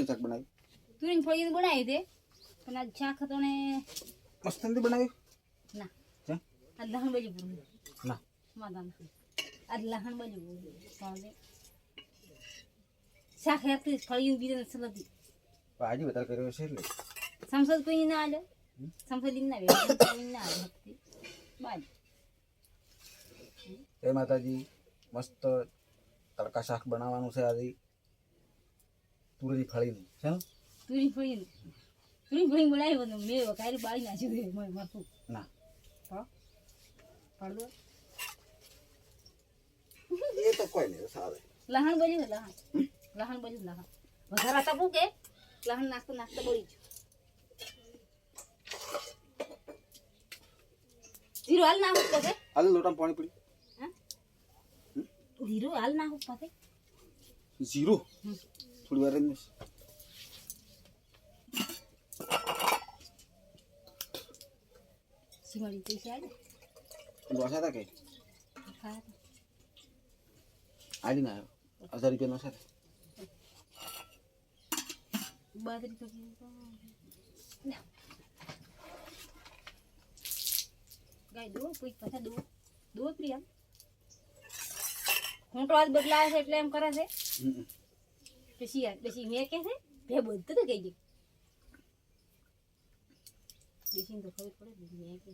શાક બનાવ્યું? તુરીને ફળીને બનાવી દે પણ આ શાક હતો ને મસ્ત નથી બનાવ્યું? ના હે? આ લહણ બજી પૂરું ના માતા આ લહણ બજી પૂરું પણ શાક હેરતી ફળીને બીજાને સલતી આજે વધારે કર્યો છે એટલે સંસદ કોઈ ના આલે સંસદ ના આવે ના આવે બાજ જય માતાજી. મસ્ત તડકા શાક બનાવવાનું છે આજે તુરી ફળીનું છે ને? તુરી ફળીને બનાવી બધું મેં કાયરી બાળી નાખ્યું મારું ના હા પડદો એ તો કોઈ નહીં સારું. લહણ બજ્યું લહણ વધારા તપું કે લહણ નાખતા બળી ગયું જીરો હાલ નાખું પછી હાલ લોટામાં પાણી પડી જીરો હાલ નાખું પછી જીરો થોડી વાર જ સિમડી પૈસા આવે ડોસા હતા કે ખાયા આલી ના આવ્યો 1000 રૂપિયા નો છે બાદરી તો ગાય દો કોઈ પાછા દો પ્રિયા હું તો આજ બદલાય છે એટલે એમ કરે છે પછી મેં કે છે બે બધું તો કહી દે બેસીને તો ખબર પડે મેં કે